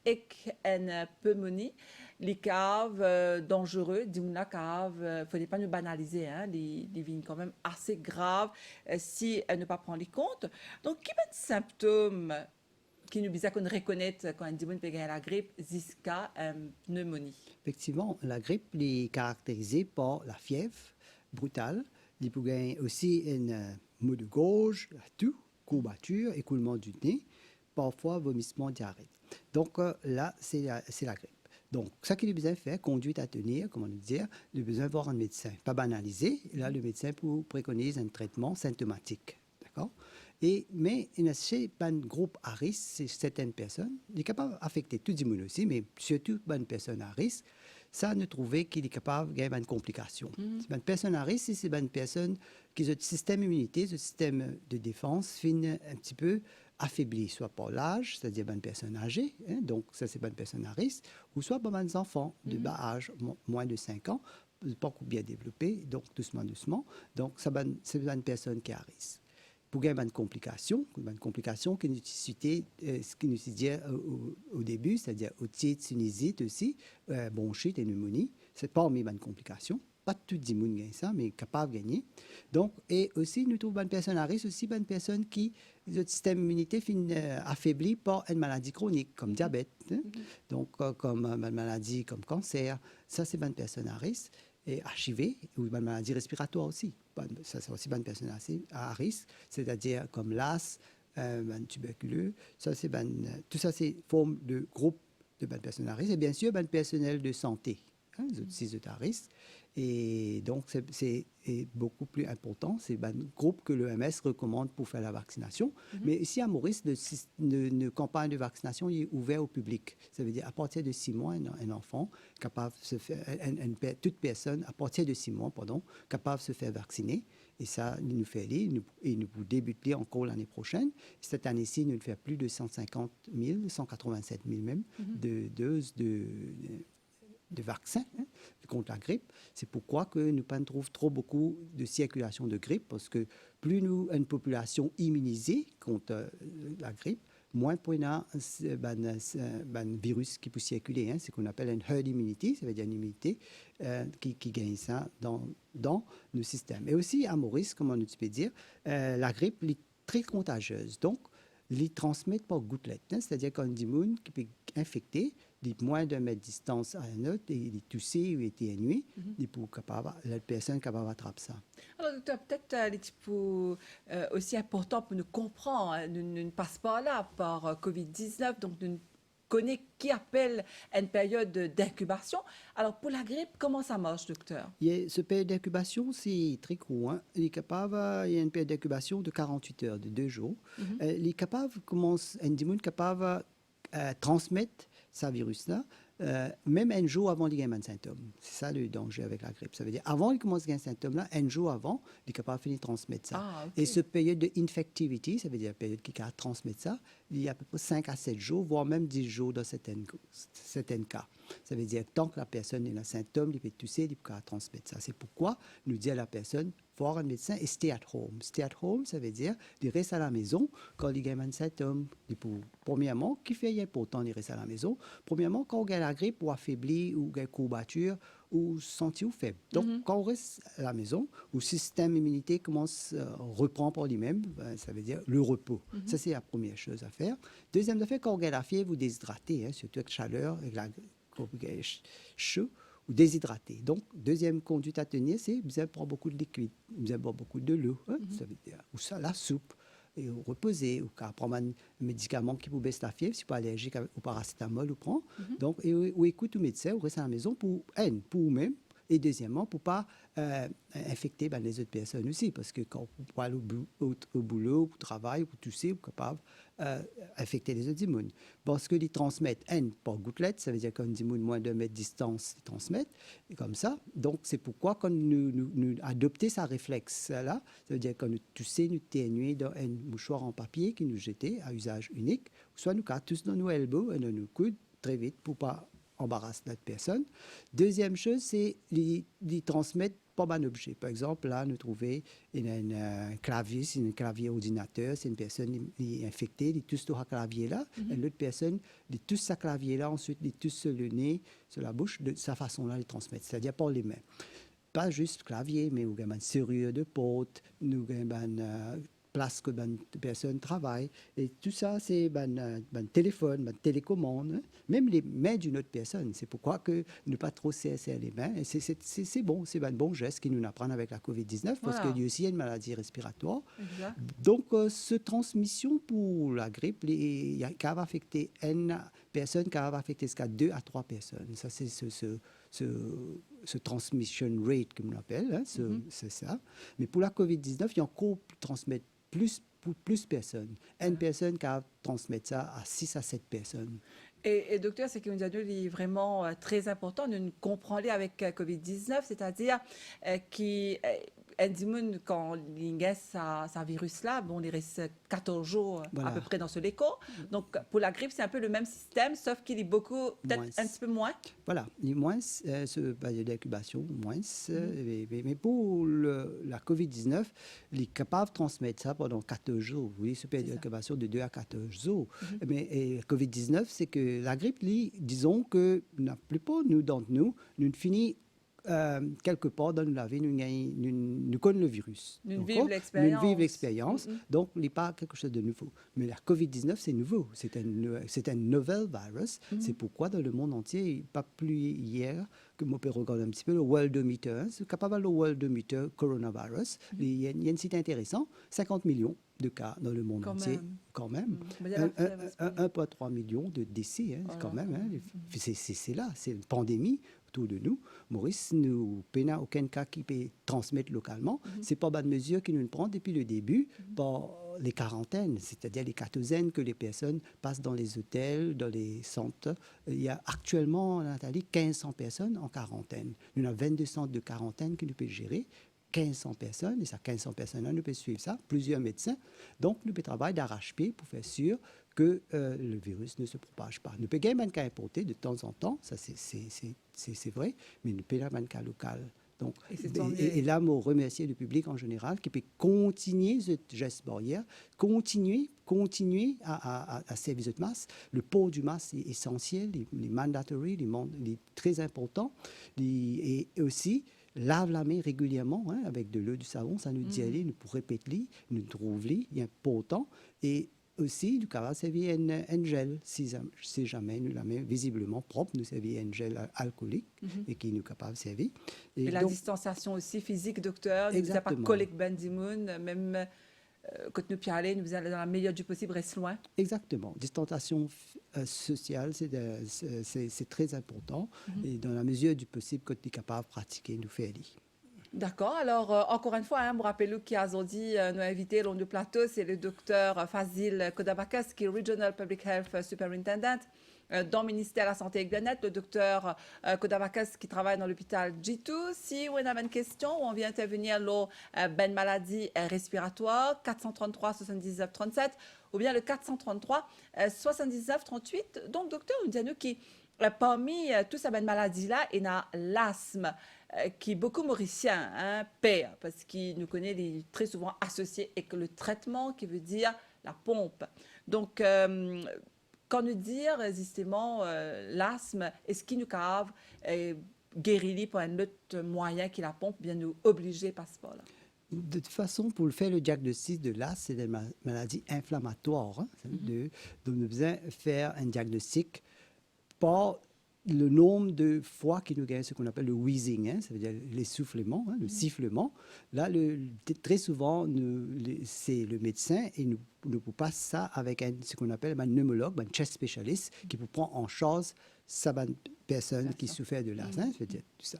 et une pneumonie. Les caves dangereux, dis-moi la cave, faut pas nous banaliser, hein, les vignes quand même assez graves si elle ne pas prendre les comptes. Donc, quels sont les symptômes qui nous disent qu'on reconnaît quand on dit qu'on peut gagner la grippe, jusqu'à pneumonie? Effectivement, la grippe est caractérisée par la fièvre brutale. Il peut gagner aussi une maux de gorge, la toux, courbature, écoulement du nez, parfois vomissement, diarrhée. Donc là, c'est la grippe. Donc, ce qu'il a besoin de faire, conduite à tenir, comment dire, il a besoin de voir un médecin. Pas banaliser. Là, le médecin préconise un traitement symptomatique. D'accord? Mais il y a un groupe à risque, c'est certaines personnes. Il est capable d'affecter tout le monde aussi, mais surtout une personne à risque. Ça, nous trouvons qu'il est capable de gagner une complication. C'est une personne à risque, c'est une personne qui a un système immunité, ce système de défense, finit un petit peu affaibli, soit par l'âge, c'est-à-dire une personne âgée, hein, donc ça c'est une personne à risque, ou soit par des enfants de bas âge, moins de 5 ans, pas bien développés, donc doucement. Donc c'est une personne qui est à risque. Pour gagner une complication qui nous cité, ce qui nous dit au début, c'est-à-dire otite, sinusite aussi, bronchite et pneumonie, c'est parmi une complication. Pas tout le monde gagne ça, mais capable de gagner. Donc, et aussi, nous trouvons une personne à risque, aussi une personne qui, le système immunitaire finit affaibli par une maladie chronique, comme diabète. Hein? Donc, comme une maladie comme cancer, ça, c'est une personne à risque. Et HIV, ou une maladie respiratoire aussi. Ça, c'est aussi une personne à risque, c'est-à-dire comme l'as, tuberculeux. Tout ça, c'est forme de groupe de personnes à risque. Et bien sûr, personnel de santé, hein, les autres à risque. Et donc, c'est beaucoup plus important. C'est un groupe que l'OMS recommande pour faire la vaccination. Mais ici, à Maurice, une campagne de vaccination est ouverte au public. Ça veut dire, à partir de 6 mois, un enfant capable de se faire, toute personne, à partir de 6 mois, capable de se faire vacciner. Et ça, nous fait aller, et nous débutons encore l'année prochaine. Cette année-ci, nous faisons plus de 150 000, 187 000 même, de doses de vaccins, hein, contre la grippe. C'est pourquoi que nous ne trouvons trop beaucoup de circulation de grippe, parce que plus nous avons une population immunisée contre la grippe, moins on a un virus qui peut circuler. Hein, c'est ce qu'on appelle une herd immunity, ça veut dire une immunité qui gagne ça dans nos systèmes. Et aussi, à Maurice, comme on peut dire, la grippe est très contagieuse. Donc, les transmettent par gouttelettes. Hein, c'est-à-dire qu'on dit monde qui peut infecter, de moins d'un mètre de distance à un autre, et il est toussé ou éternué, la personne capable d'attraper ça. Alors, docteur, peut-être les types aussi importants pour nous comprendre. Hein, nous ne passons pas là par COVID-19, donc nous connaissons qui appelle une période d'incubation. Alors, pour la grippe, comment ça marche, docteur? Ce période d'incubation, c'est très court. Hein. Il y a une période d'incubation de 48 heures, de 2 jours. Il est capable, capable de transmettre ce virus-là, même un jour avant de gagner un symptôme. C'est ça le danger avec la grippe. Ça veut dire, avant qu'il commence à gagner un symptôme, un jour avant, il est capable de transmettre ça. Ah, okay. Et ce période de infectivity, ça veut dire la période qui est capable de transmettre ça, il y a à peu près 5 à 7 jours, voire même 10 jours dans certains cas. Ça veut dire que tant que la personne a un symptôme, il peut tousser, il peut transmettre ça. C'est pourquoi nous disons à la personne, voir un médecin et stay at home. Stay at home, ça veut dire de rester à la maison quand il y a un symptôme. Premièrement, qui fait important de rester à la maison? Premièrement, quand on a la grippe ou affaibli ou une courbature ou sentir faible. Donc, quand on reste à la maison, le système immunité commence reprend par lui-même, ça veut dire le repos. Ça, c'est la première chose à faire. Deuxième affaire, quand on a la fièvre ou déshydraté, hein, surtout avec la chaleur, avec la chaud, ou déshydraté. Donc, deuxième conduite à tenir, c'est vous allez prendre beaucoup de liquide, vous allez boire beaucoup de l'eau, hein, ça veut dire, ou ça, la soupe, et reposer, ou prendre un médicament qui vous baisse la fièvre, si vous n'êtes pas allergique au paracétamol, ou prendre. Donc, ou écoute au médecin, ou reste à la maison pour vous-même, Et deuxièmement, pour ne pas infecter les autres personnes aussi, parce que quand on peut aller au boulot, au travail, pour tousser, on est capable infecter les autres immunes. Parce qu'ils transmettent par gouttelette, ça veut dire qu'un immune moins de mètre de distance, ils transmettent, et comme ça. Donc, c'est pourquoi quand nous adoptons ce réflexe-là, ça veut dire quand nous toussons, nous ténuons dans un mouchoir en papier qui nous jetait à usage unique, soit nous tous dans nos elbows et dans nos coudes très vite pour ne pas embarrasser l'autre personne. Deuxième chose, c'est qu'ils transmettent pas un objet. Par exemple, là, nous trouvons un clavier, c'est un clavier ordinateur, c'est une personne qui est infectée, il tousse sur ce clavier-là, et l'autre personne, il tousse ce clavier-là, ensuite, il tousse sur le nez, sur la bouche, de sa façon-là, il transmettre, c'est-à-dire par les mains. Pas juste clavier, mais nous avons une serrure de porte, nous avons place que les personnes travaillent. Et tout ça, c'est un téléphone, une télécommande, hein. Même les mains d'une autre personne. C'est pourquoi que ne pas trop serrer les mains. Et c'est bon, c'est un bon geste qui nous apprend avec la COVID-19, parce qu'il y a aussi une maladie respiratoire. Exact. Donc, cette transmission pour la grippe, il y a qui va affecter une personne, qui va affecter jusqu'à 2 à 3 personnes. Ça, c'est ce transmission rate, comme on l'appelle, hein, c'est ça. Mais pour la COVID-19, il y a encore transmettre plus personnes. Une personne qui va transmettre ça à 6 à 7 personnes. Et docteur, ce qui nous a dit est vraiment très important. Nous comprenons avec COVID-19, c'est-à-dire qui Endimune, quand il a sa virus-là, bon, il reste 14 jours Voilà. à peu près dans ce léco. Donc, pour la grippe, c'est un peu le même système, sauf qu'il est beaucoup, peut-être un petit peu moins. Voilà, il moins ce période d'incubation, moins. Mais pour la COVID-19, il est capable de transmettre ça pendant 14 jours. Vous voyez, ce période d'incubation de 2 à 14 jours. Mais COVID-19, c'est que la grippe, disons que la plupart d'entre nous, nous finissons quelque part dans la vie, nous connaissons le virus. Nous vivons l'expérience. Donc, il n'est pas quelque chose de nouveau. Mais la COVID-19, c'est nouveau. C'est un nouvel virus. C'est pourquoi dans le monde entier, pas plus hier, que je peux regarder un petit peu le Worldometer. C'est capable le Worldometer Coronavirus. Il y a un site intéressant, 50 millions de cas dans le monde entier. Quand même. 1,3 million de décès, hein, quand même. Hein. C'est là, c'est une pandémie autour de nous. Maurice, nous n'avons aucun cas qui peut transmettre localement. Ce n'est pas bonne mesure qui nous prend depuis le début par les quarantaines, c'est-à-dire les quatorzaines que les personnes passent dans les hôtels, dans les centres. Il y a actuellement, Nathalie, 1500 personnes en quarantaine. Nous avons 22 centres de quarantaine que nous pouvons gérer. 1500 personnes, et ça, 1500 personnes, nous pouvons suivre ça, plusieurs médecins. Donc, nous pouvons travailler d'arrache-pied pour faire sûr que le virus ne se propage pas. Nous pouvons gagner un cas importé de temps en temps, ça c'est vrai, mais nous pouvons un cas local. Donc, et là, je remercie le public en général qui peut continuer ce geste barrière, continuer à servir cette masse. Le port du masque est essentiel, les mandatory, les très important, et aussi lave la main régulièrement hein, avec de l'eau, du savon, ça nous dit aller, nous pour répéter, nous trouve il y a important et aussi nous pouvons servir un gel si jamais nous la main visiblement propre, nous servir un gel alcoolique et qui nous capable de servir. Et la distanciation aussi physique, docteur, nous ne pas coller Bendimoun, même quand nous pouvons aller, nous allons dans la meilleure du possible, reste loin. Exactement. Distanciation sociale, c'est très important. Et dans la mesure du possible, quand nous sommes capables de pratiquer, nous faire aller. D'accord. Alors, encore une fois, hein, je rappelle qui a dit nous invité dans le plateau, c'est le docteur Fazil Kodabakas, qui est Regional Public Health Superintendent dans le ministère de la Santé et Bien-être, le docteur Kodabakas qui travaille dans l'hôpital G2. Si vous avez une question ou on vient intervenir sur une maladie respiratoire, 433 79 37 ou bien le 433 79 38. Donc, docteur, nous dit qui parmi toutes ces maladies-là, il y a l'asthme qui est beaucoup mauricien, hein, père, parce qu'il nous connaît très souvent associé avec le traitement qui veut dire la pompe. Donc, quand nous dire justement l'asthme, est-ce qu'il nous cave guérir par un autre moyen qui la pompe, bien nous obliger par ce pas-là? De toute façon, pour faire le diagnostic de l'asthme, c'est une maladie inflammatoire. Hein, donc, nous devons faire un diagnostic par le nombre de fois qu'il nous gagne ce qu'on appelle le wheezing, hein, ça veut dire l'essoufflement, hein, le sifflement. Là, très souvent, c'est le médecin et nous passe ça avec ce qu'on appelle un pneumologue, un chest spécialiste, qui peut prendre en charge sa personne qui souffre de l'asthme, ça veut dire tout ça.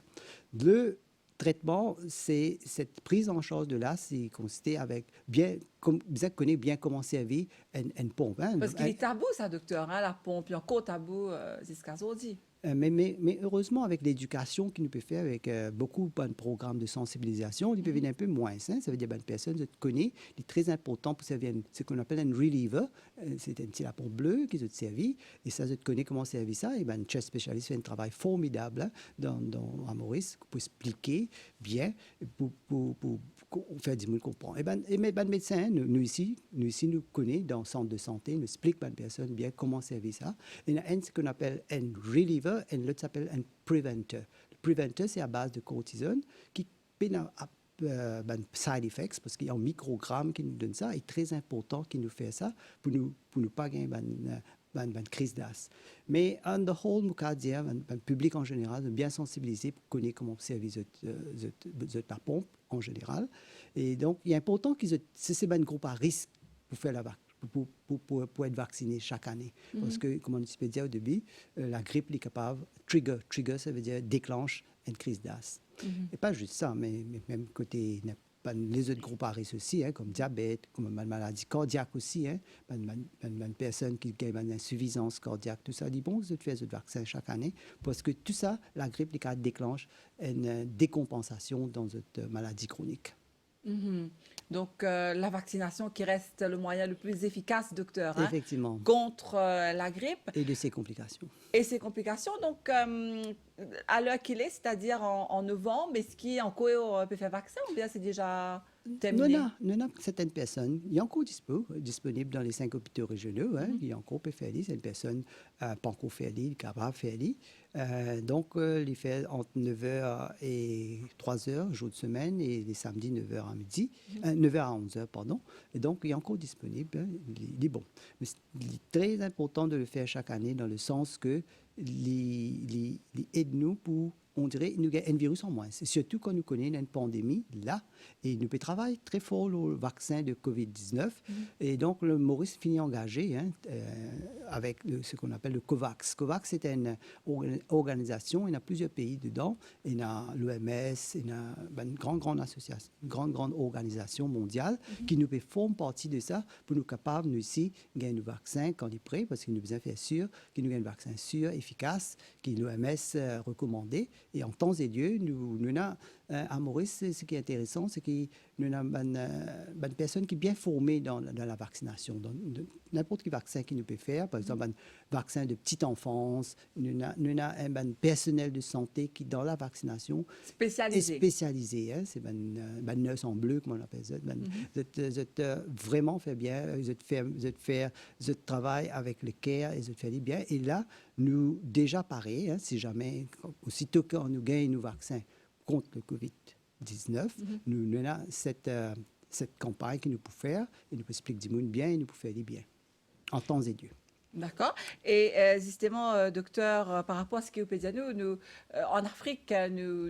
Le traitement, c'est cette prise en charge de l'asthme, c'est consisté avec comme vous connaissez bien comment servir une pompe. Hein, Parce qu'il est tabou, ça, docteur, hein, la pompe. Il y a encore tabou jusqu'à aujourd'hui. Mais heureusement, avec l'éducation qu'il nous peut faire, avec beaucoup de programmes de sensibilisation, il peut venir un peu moins. Hein? Ça veut dire que personne se connaît. Il est très important pour servir ce qu'on appelle un reliever. C'est un petit lapin bleu qui se servi. Et ça, je connais comment servir ça. Et un chest spécialiste fait un travail formidable à Maurice pour expliquer bien, pour faire du monde comprendre. Et médecin, nous ici, nous connaissons dans le centre de santé, nous explique à une personne bien comment servir ça. Il y a un ce qu'on appelle un reliever et l'autre s'appelle un preventer. Le preventer, c'est à base de cortisone qui peut side effects parce qu'il y a un microgramme qui nous donne ça. Et très important qu'il nous fait ça pour nous pas gagner une crise d'asthme. Mais on the whole, nous dire, le public en général, bien sensibilisé pour connaître comment servir la pompe en général. Et donc, il est important que c'est un groupe à risque pour faire la vaccination. Pour être vacciné chaque année. Parce que, comme on peut dire au début, la grippe est capable, trigger, ça veut dire déclenche une crise d'asthme. Et pas juste ça, mais même côté les autres groupes à risque aussi, hein, comme diabète, comme une maladie cardiaque aussi, hein, une personne qui a une insuffisance cardiaque, tout ça, dit bon, vous faites ce vaccin chaque année, parce que tout ça, la grippe déclenche une décompensation dans cette maladie chronique. Donc, la vaccination qui reste le moyen le plus efficace, docteur, hein, effectivement, contre la grippe. Et de ses complications. Et ses complications. Donc, à l'heure qu'il est, c'est-à-dire en novembre, est-ce qu'il y a encore peut faire vaccin ou bien c'est déjà terminé? Non, certaines personnes, il y a encore disponible dans les 5 hôpitaux régionaux, hein, il y a encore peut faire c'est une personne pas encore fait capable de faire donc, il fait entre 9h et 3h, jour de semaine, et les samedis 9h à midi, 9h à 11h, pardon. Et donc, il est encore disponible, hein, il est bon. Mais il est très important de le faire chaque année dans le sens que il aide-nous pour, on dirait, nous avons un virus en moins. C'est surtout quand nous connaissons une pandémie, là, et nous travaillons très fort le vaccin de COVID-19. Et donc, le Maurice finit engagé hein, avec ce qu'on appelle le COVAX. COVAX, c'est une organisation, il y a plusieurs pays dedans. Il y a l'OMS, il y a une grande association, une grande organisation mondiale qui nous forme partie de ça pour nous capables, nous ici, gagner le vaccin quand il est prêt, parce qu'il nous besoin de faire sûr qu'il nous gagne un vaccin sûr, efficace, qui l'OMS recommandé. Et en temps et lieu, nous avons à Maurice, ce qui est intéressant, c'est que nous avons une personne qui est bien formée dans la vaccination. Dans n'importe quel vaccin qu'il nous peut faire, par exemple, un vaccin de petite enfance, nous avons un personnel de santé qui, dans la vaccination, est spécialisé. Hein? C'est un nurse en bleu, comme on appelle ça. Vraiment fait bien, ils travaillent avec le care, ils fait bien. Et là, nous, déjà pareil, hein, si jamais, aussitôt qu'on nous gagne nos vaccins contre le COVID-19, nous avons cette campagne que nous pouvons faire, et nous pouvons expliquer du monde bien, et nous pouvons faire des bien, en temps et lieu. D'accord. Et justement, docteur, par rapport à ce qui est au pédiano, nous, en Afrique, nous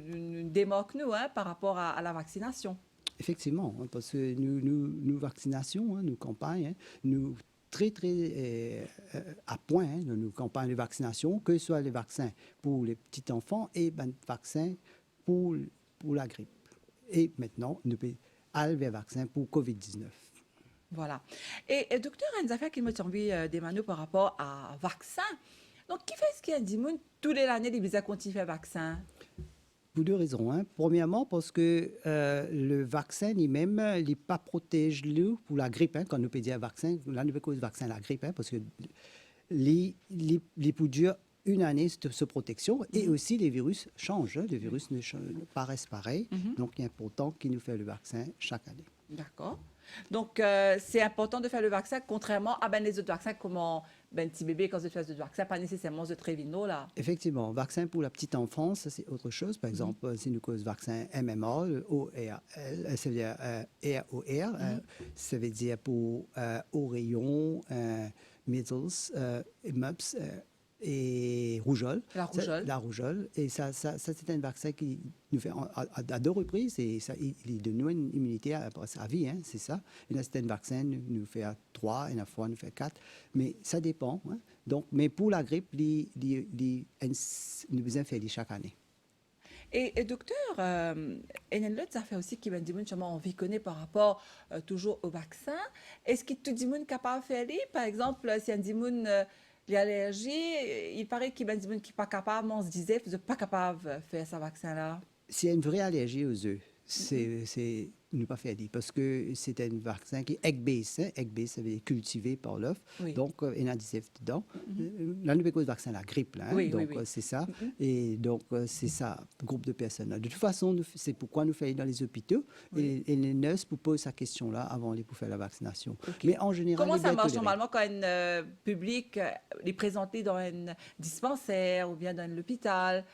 démarquons hein, par rapport à la vaccination. Effectivement, parce que nous vaccinations, hein, nos campagnes, hein, nous très à point hein, nos campagnes de vaccination, que ce soit les vaccins pour les petits enfants et les vaccins pour la grippe. Et maintenant, nous allons vers vaccin pour COVID-19. Voilà. Et docteur, il y a une affaire qui me semble des manos par rapport à vaccin. Donc, qui fait ce qu'il y a dit tous les années, les continuent à faire vaccin? Pour deux raisons. Hein. Premièrement, parce que le vaccin lui-même, il n'est pas protégé pour la grippe. Hein. Quand nous peut dire vaccin, là, nous peut cause vaccin la grippe, hein, parce que les pour durer une année de protection et aussi les virus changent. Hein. Les virus ne paraissent pareils. Donc, il est important qu'il nous fasse le vaccin chaque année. D'accord. Donc, c'est important de faire le vaccin, contrairement à les autres vaccins, comme un petit bébé, quand ils font le vaccin, pas nécessairement de Trévino, là. Effectivement, vaccin pour la petite enfance, c'est autre chose. Par exemple, si nous causons vaccin MMA, ORL, ça veut dire ROR, ça veut dire pour Orion, Measles, Mumps, et rougeole. La rougeole. La rougeole. Et ça c'est un vaccin qui nous fait à 2 reprises et ça, il donne nous une immunité à vie, hein, c'est ça. Il y a certains vaccins nous fait à 3, et une fois nous fait 4, mais ça dépend. Hein. Donc, mais pour la grippe, nous besoin faire chaque année. Et docteur, il y a une autre affaire aussi qui va dire justement on vit connaît par rapport toujours au vaccin. Est-ce que tout le monde est capable de faire par exemple, si un dimoun l'allergie, il paraît qu'il y a un dimoun qui n'est pas capable, on se disait, vous n'êtes pas capable de faire ce vaccin-là. S'il y a une vraie allergie aux œufs, c'est ne pas faire dire parce que c'est un vaccin qui est egg-based. Hein. Egg-based, ça veut dire cultivé par l'œuf. Oui. Donc, il y a des œufs dedans. Là, nous avons le vaccin la grippe. Là, hein. Oui, donc, oui. c'est ça. Et donc, c'est ça, groupe de personnes. De toute façon, c'est pourquoi nous faisons dans les hôpitaux. Oui. Et les nurses vous posent cette question-là avant pour faire la vaccination. Ok. Mais en général, Comment il est ça bien marche toléré. normalement quand un public est présenté dans un dispensaire ou bien dans l'hôpital?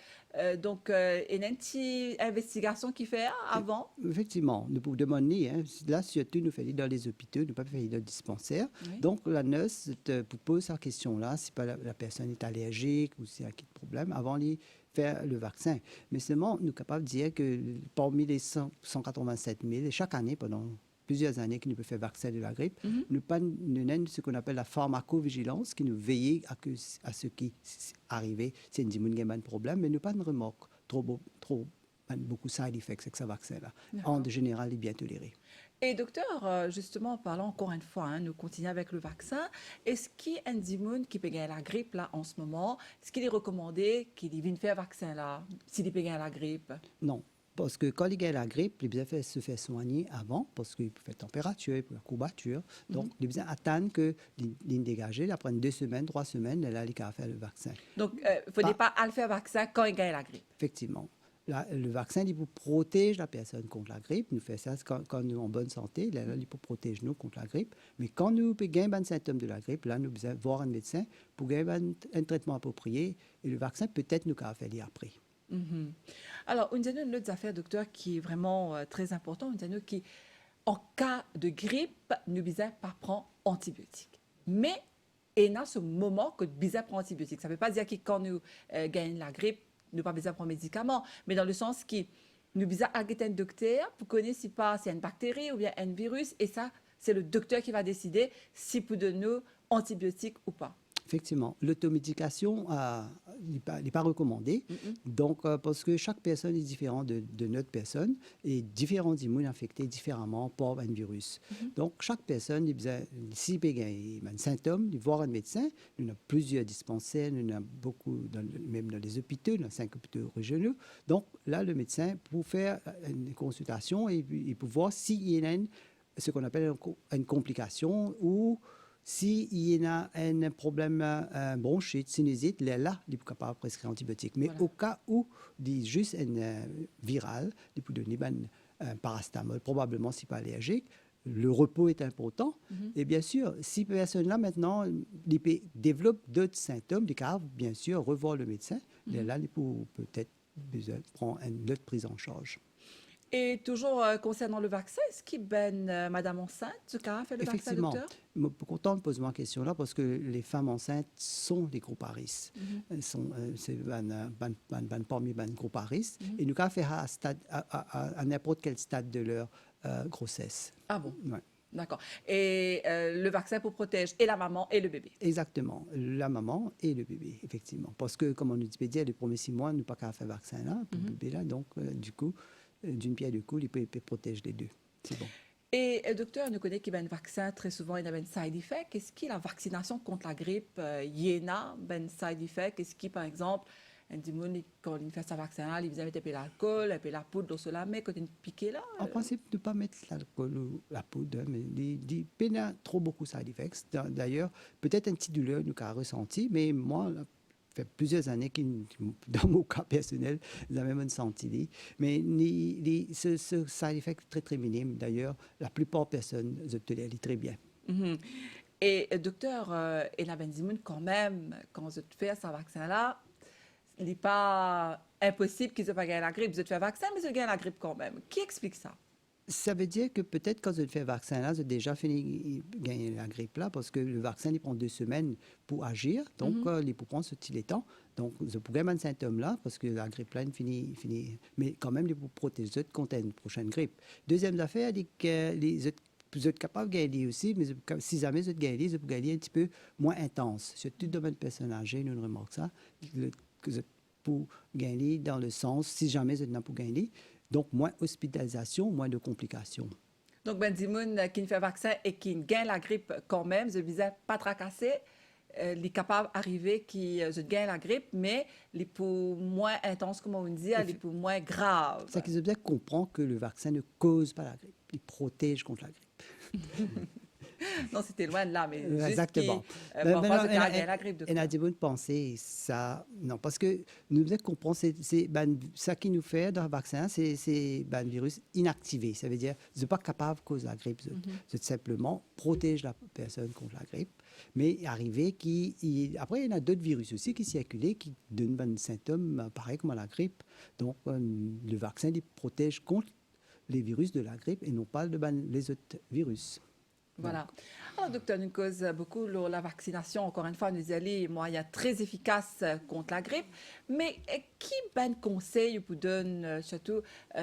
Donc, il y a une petite investigation qui fait avant. Effectivement, nous pouvons demander, hein, là surtout nous faisons dans les hôpitaux, nous pas faire dans les dispensaires. Oui. Donc la nurse te pose cette question-là, si pas la personne est allergique ou s'il y a un problème, avant de faire le vaccin. Mais seulement, nous sommes capables de dire que parmi les 187 000, et chaque année, pendant plusieurs années, que nous pouvons faire vaccin de la grippe, nous avons ce qu'on appelle la pharmacovigilance, qui nous veille à ce qui arrive, c'est une diminution de problème, mais nous pas de remorque trop beaucoup de side effects avec ce vaccin-là. En général, il est bien toléré. Et docteur, justement, en parlant encore une fois, hein, nous continuons avec le vaccin. Est-ce qu'il y a un dimoun qui peut gagner la grippe là en ce moment? Est-ce qu'il est recommandé qu'il vienne faire le vaccin là, s'il peut gagner la grippe? Non. Parce que quand il gagne la grippe, il besoin se faire soigner avant, parce qu'il peut faire température, il peut faire courbature. Donc, il besoin attendre que l'île dégagée, après 2 semaines, 3 semaines, là, il va faire le vaccin. Donc, il ne faut pas aller faire le vaccin quand il gagne la grippe. Effectivement. Le vaccin, il protège la personne contre la grippe. Nous faisons ça quand nous sommes en bonne santé. Là, il protège nous contre la grippe. Mais quand nous avons un symptôme de la grippe, là, nous devons voir un médecin pour gagner un traitement approprié. Et le vaccin, peut-être, nous va faire après. Alors, on a une autre affaire, docteur, qui est vraiment très importante. On a qui, en cas de grippe, nous ne pas prendre antibiotiques. Mais il y a ce moment que nous prendre antibiotiques. Ça ne veut pas dire que quand nous gagnons la grippe, nous n'avons pas besoin de prendre médicaments, mais dans le sens que nous devons aller un docteur pour connaître si c'est une bactérie ou bien un virus, et ça, c'est le docteur qui va décider si pour donner nous antibiotiques ou pas. Effectivement, l'automédication n'est pas recommandée. Donc, parce que chaque personne est différente de notre personne et différents immunes infectés différemment par un virus. Donc, chaque personne, s'il y a un symptôme, il voir un médecin. Nous avons plusieurs dispensaires, nous avons beaucoup, même dans les hôpitaux, dans 5 hôpitaux régionaux. Donc, là, le médecin, pour faire une consultation et pour voir s'il y a ce qu'on appelle une complication ou s'il y a un problème bronchite, sinusite, là, il est capable de prescrire antibiotiques. Mais au cas où il y a juste un viral, il peut donner un paracétamol, probablement si pas allergique. Le repos est important. Et bien sûr, si personne-là, maintenant, développe d'autres symptômes, il peut bien sûr revoir le médecin. Là, il peut peut-être prendre une autre prise en charge. Et toujours concernant le vaccin, est-ce qu'il madame enceinte, ce cas fait le vaccin, docteur? Je suis content de poser ma question-là parce que les femmes enceintes sont des groupes à risque. C'est parmi les groupes à risque. Et nous avons fait à n'importe quel stade de leur grossesse. Ah bon? Ouais. D'accord. Et le vaccin pour protéger et la maman et le bébé? Exactement. La maman et le bébé, effectivement. Parce que, comme on nous dit, les premiers 6 mois, nous n'avons pas qu'à faire le vaccin là, pour le bébé là. Donc, du coup, d'une pierre deux coups, il peut protéger les deux. C'est bon. Et docteur, nous connaissons qu'il y a un vaccin, très souvent, il y a un side effect. Est-ce qu'il y a la vaccination contre la grippe, il y en a un side effect? Est-ce qu'il, par exemple, un dimoun, quand il fait sa vaccin, il vous invite à l'alcool, à la poudre, sur la main, quand il piqué là? En principe, ne pas mettre l'alcool ou la poudre, mais il n'y a pas trop beaucoup de side effects. D'ailleurs, peut-être un petit douleur, nous avons ressenti, mais moi, fait plusieurs années que, dans mon cas personnel, j'ai même senti. Mais ce side effect est très, très minime. D'ailleurs, la plupart des personnes se tolèrent très bien. Et docteur, et la benzimune, quand même, quand vous faites ce vaccin-là, il n'est pas impossible qu'ils aient pas gagné la grippe. Vous êtes fait un vaccin, mais ils ont gagné la grippe quand même. Qui explique ça? Ça veut dire que peut-être quand vous faites le vaccin là, vous avez déjà fini de gagner la grippe là, parce que le vaccin, il prend 2 semaines pour agir, donc il peut prendre ce petit temps. Donc, vous pouvez avoir un symptôme là, parce que la grippe là, il finit. Mais quand même, il faut protéger contre une prochaine grippe. Deuxième affaire, c'est que vous êtes capable de gagner aussi, mais si jamais vous êtes gagné, vous pouvez gagner un petit peu moins intense. Surtout dans le personne âgée, nous remarquons ça, que vous êtes pour gagner dans le sens, si jamais vous êtes pas pour gagner, donc moins hospitalisation, moins de complications. Donc, ben, Dimoun qui ne fait vaccin et qui gagne la grippe quand même, je disais pas tracasser, il est capable d'arriver qui gagne la grippe, mais il est pour moins intense, comme on dit, il est pour moins grave. C'est qu'ils doivent comprendre que le vaccin ne cause pas la grippe, il protège contre la grippe. Non, c'était loin de là, mais exactement. Juste qui gagne la grippe. Et a bonne pensée, ça, non, parce que nous devons comprendre, ça qui nous fait dans le vaccin, c'est un virus inactivé. Ça veut dire, vous n'êtes pas capable de causer la grippe. Vous simplement protège la personne contre la grippe. Mais arrivé après, il y en a d'autres virus aussi qui circulent, qui donnent des symptômes pareils comme la grippe. Donc, le vaccin, il protège contre les virus de la grippe et non pas les autres virus. Voilà. Alors, docteur, nous cause beaucoup la vaccination. Encore une fois, nous y allons, moyen très efficace contre la grippe. Mais qui ben conseil vous donne, surtout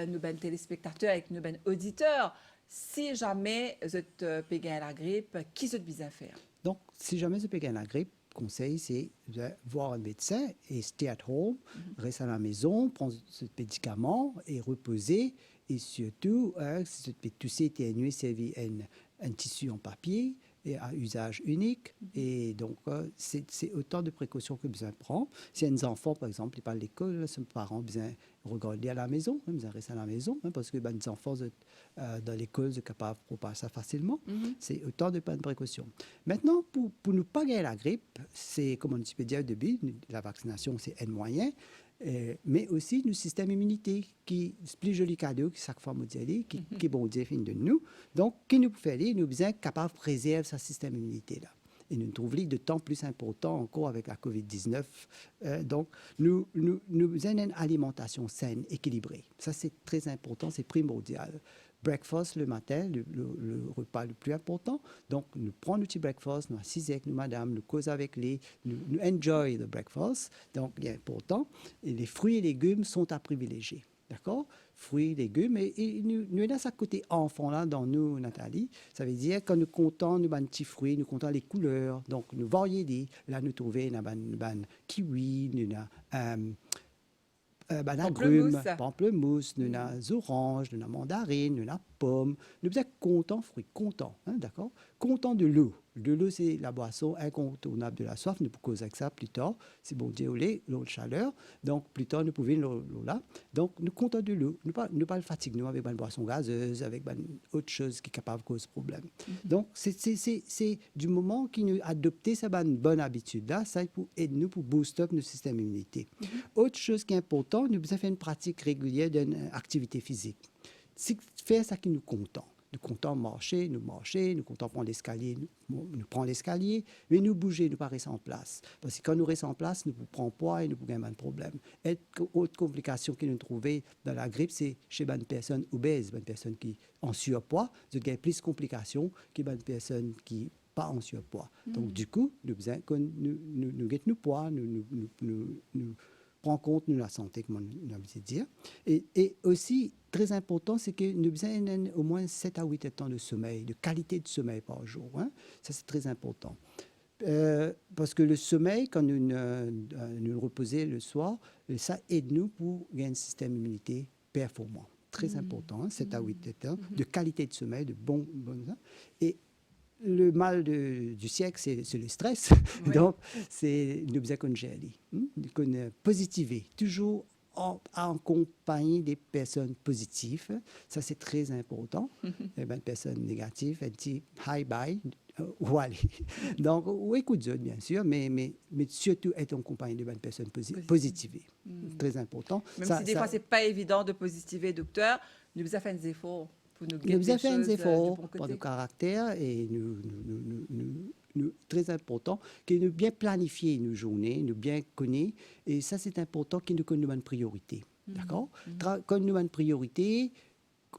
nous ben téléspectateurs et nous ben auditeurs, si jamais vous êtes payé à la grippe, qui se bien faire? Donc, si jamais vous êtes payé à la grippe, conseil, c'est de voir un médecin et stay at home, rester à la maison, prendre ce médicament et reposer. Et surtout, si vous êtes tousser, éternuer, servir un tissu en papier et à usage unique. Et donc, c'est autant de précautions que besoin prendre. Si un enfant, par exemple, il parle à l'école, ses parents besoin regarder à la maison, besoin rester à la maison, parce que les enfants dans l'école sont capables de propager ça facilement. C'est autant de précautions. Maintenant, pour ne pas gagner la grippe, c'est, comme on peut dire au début, la vaccination, c'est un moyen. Mais aussi notre système immunité qui est plus joli cadeau que chaque fois qui est bon Dieu fin de nous. Donc, qui nous fait nous sommes capables de préserver ce système immunité là. Et nous trouvons de temps plus important encore avec la COVID-19. Donc, nous avons une alimentation saine, équilibrée. Ça, c'est très important, c'est primordial. Breakfast le matin, le repas le plus important. Donc, nous prenons notre breakfast, nous assisons avec nous, madame, nous causons avec nous enjoy the breakfast. Donc, c'est important. Et les fruits et légumes sont à privilégier. D'accord? Fruits, légumes. Et nous avons ça côté enfant là dans nous, Nathalie. Ça veut dire quand nous comptons nos petits fruits, nous comptons les couleurs. Donc, nous varions. Là, nous trouvons des kiwis, nous avons agrumes, pamplemousse, nous avons oranges, nous avons mandarines, nous avons pommes. Nous sommes contents, fruits, contents, d'accord? Contents de l'eau. De l'eau, c'est la boisson incontournable de la soif. Nous pouvons causer avec ça plus tard. C'est bon Dieu, l'eau de chaleur. Donc, plus tard, nous pouvons l'eau là. Donc, nous comptons de l'eau. Nous ne pas fatiguer nous avec une boisson gazeuse, avec autre chose qui est capable de causer problème. Donc, c'est du moment qu'il nous adopté cette bonne habitude-là, ça pour aider nous pour booster up notre système immunité. Autre chose qui est importante, nous devons faire une pratique régulière d'une activité physique. C'est faire ça qui nous comptons. Nous comptons marcher, nous comptons prendre l'escalier, nous prenons l'escalier, mais nous bouger, nous pas rester en place. Parce que quand nous restons en place, nous prenons poids et nous avons un problème. Et autre complication que nous trouvons dans la grippe, c'est chez une personne obèse, une personne qui est en surpoids, nous avons plus de complications qu'une personne qui n'est pas en surpoids. Donc, du coup, nous avons nous guettons nos poids, nous prend compte de la santé, comme on a envie de dire. Et aussi, très important, c'est que nous avons au moins 7 à 8 temps de sommeil, de qualité de sommeil par jour. Hein? Ça, c'est très important. Parce que le sommeil, quand nous reposons le soir, ça aide nous pour gagner un système immunité performant. Très important, hein? 7 à 8 temps de qualité de sommeil, de bon et le mal du siècle, c'est le stress. Oui. Donc, nous devons qu'on gère, qu'on positiver, toujours en compagnie des personnes positives. Ça, c'est très important. Les personnes négatives, elles disent hi-bye, ou allez. Donc, écoute Dieu, bien sûr, mais surtout être en compagnie de bonnes personnes positives. Très important. Même si des fois, ce n'est pas évident de positiver, docteur, nous devons faire des efforts. Nous avons fait des efforts pour nos caractères et très important que nous bien planifier nos journées, nous bien connaître. Et ça, c'est important que nous connaissions une priorité. D'accord? Quand nous avons une priorité,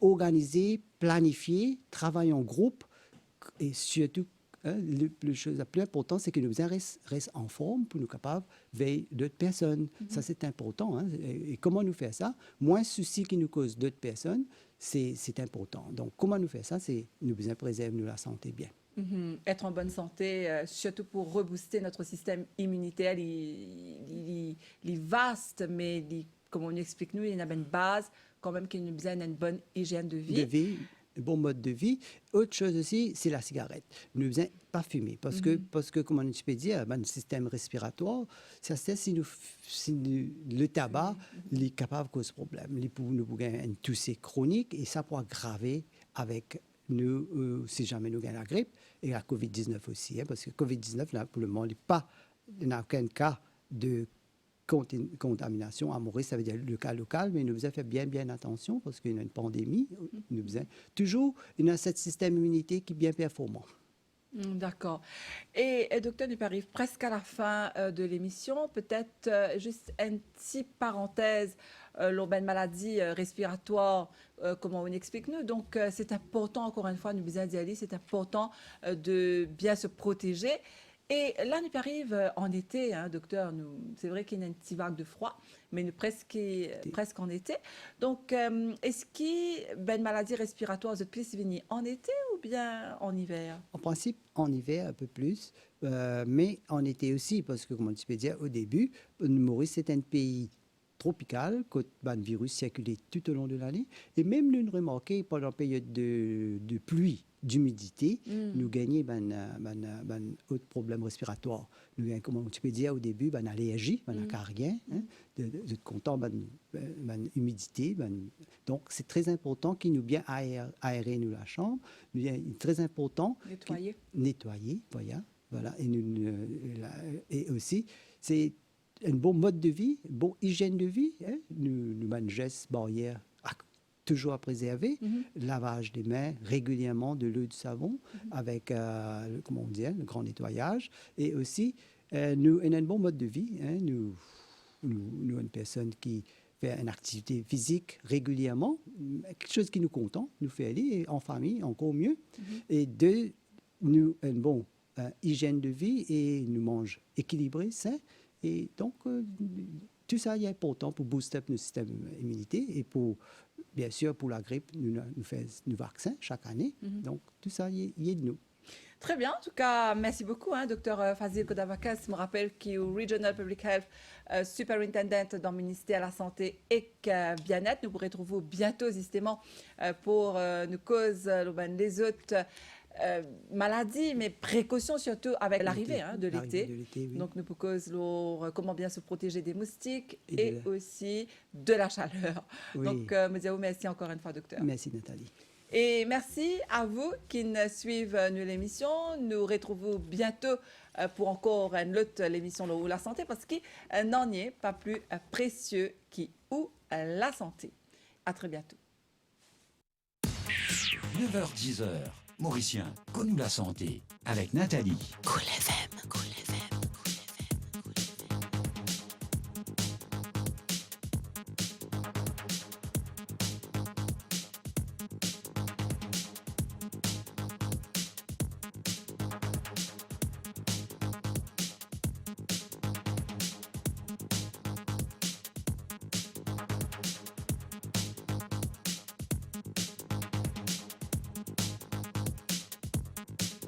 organiser, planifier, travailler en groupe et surtout, la chose la plus importante, c'est que nous restent en forme pour nous capables de veiller d'autres personnes. Ça, c'est important. Hein. Et comment nous faire ça? Moins soucis qui nous causent d'autres personnes, c'est important. Donc, comment nous faire ça? C'est nous besoin préserver la santé bien. Être en bonne santé, surtout pour rebooster notre système immunitaire, il est vaste, mais comme on explique nous, il y a une base quand même qui nous besoin d'une bonne hygiène de vie. Un bon mode de vie. Autre chose aussi, c'est la cigarette. Nous ne besoin pas fumer parce que, comme on peut dire, le système respiratoire, si le tabac il est capable de causer problème. Nous pouvons une toussée chronique et ça pourra aggraver avec nous, si jamais nous gagnons la grippe et la COVID-19 aussi. Hein, parce que COVID-19, là, pour le moment, il n'y a aucun cas de contamination à mourir, ça veut dire le cas local, mais nous devons faire bien attention parce qu'il y a une pandémie. Nous devons toujours, il y a ce système immunité qui est bien performant. D'accord. Et docteur, nous arrive presque à la fin de l'émission. Peut-être juste une petite parenthèse, l'urbaine maladie respiratoire, comment on explique nous. Donc, c'est important, encore une fois, nous besoin d'y aller, c'est important de bien se protéger. Et là, nous arrive en été, hein, docteur. C'est vrai qu'il y a une petite vague de froid, mais nous presque en été. Donc, est-ce qu'il y a une maladie respiratoire de plus venir en été ou bien en hiver? En principe, en hiver un peu plus, mais en été aussi, parce que, comme on peut dire au début, le Maurice, c'est un pays tropical, que le virus circule tout au long de l'année. Et même nous remarquons pendant la période de pluie, d'humidité, nous gagnons autre problème respiratoire. Nous gagnons, comme tu peux dire au début, allergie, carien, de content, humidité. Donc, c'est très important qu'il nous bien aérer nous la chambre. C'est très important. Nettoyer, voilà. Et aussi, c'est un bon mode de vie, une bonne hygiène de vie. Hein? Nous avons une geste barrière toujours à préserver, lavage des mains régulièrement de l'eau et du savon avec, comment on dit, le grand nettoyage. Et aussi, nous avons un bon mode de vie. Hein? Nous avons une personne qui fait une activité physique régulièrement, quelque chose qui nous contente, nous fait aller, et en famille, encore mieux. Et deux, nous avons une bonne hygiène de vie et nous mangeons équilibré, sain. Et donc, tout ça est important pour booster notre système immunité et pour, bien sûr, pour la grippe, nous faisons nos vaccins chaque année. Donc, tout ça y est de nous. Très bien. En tout cas, merci beaucoup, hein, Dr Fazil Kodavakas. Je me rappelle qu'il est Regional Public Health Superintendent dans le ministère de la Santé et Bien-être. Nous pourrons retrouver bientôt, justement, pour nous causes les autres maladies, mais précautions surtout avec l'arrivée de l'été. Oui. Donc, nous pouvons comment bien se protéger des moustiques et aussi de la chaleur. Oui. Donc, me dire merci encore une fois, docteur. Merci, Nathalie. Et merci à vous qui nous suivez l'émission. Nous retrouvons bientôt pour encore une autre l'émission de la santé parce qu'il n'en est pas plus précieux ou la santé. À très bientôt. 9h-10h, Mauricien, connu la santé avec Nathalie. Cool FM.